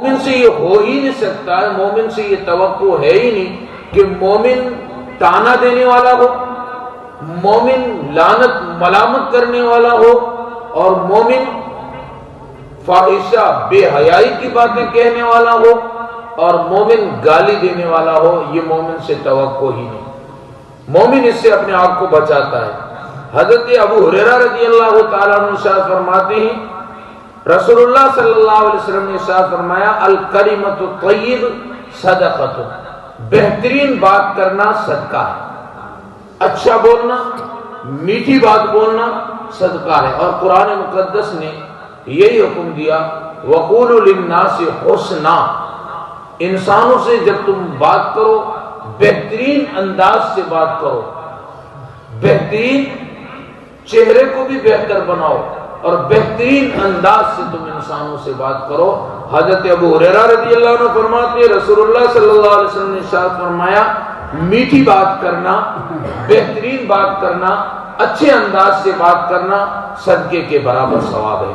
مومن سے یہ ہو ہی نہیں سکتا ہے، مومن سے یہ توقع ہے ہی نہیں کہ مومن تانا دینے والا ہو، مومن لعنت ملامت کرنے والا ہو، اور مومن فاحشہ بے حیائی کی باتیں کہنے والا ہو، اور مومن گالی دینے والا ہو۔ یہ مومن سے توقع ہی نہیں۔ مومن اس سے اپنے آپ کو بچاتا ہے۔ حضرت ابو ہریرہ رضی اللہ تعالیٰ عنہ ارشاد فرماتے ہیں، رسول اللہ صلی اللہ علیہ وسلم نے ارشاد فرمایا، الکلمۃ الطیب صدقۃ، بہترین بات کرنا صدقہ ہے، اچھا بولنا، میٹھی بات بولنا صدقہ ہے۔ اور قرآن مقدس نے یہی حکم دیا، وقولوا للناس حسنا، انسانوں سے جب تم بات کرو بہترین انداز سے بات کرو، بہترین چہرے کو بھی بہتر بناؤ اور بہترین انداز سے تم انسانوں سے بات کرو۔ حضرت ابو ہریرہ رضی اللہ عنہ فرماتے ہیں، رسول اللہ صلی اللہ علیہ وسلم نے ارشاد فرمایا، میٹھی بات کرنا، بہترین بات کرنا، اچھے انداز سے بات کرنا صدقے کے برابر ثواب ہے۔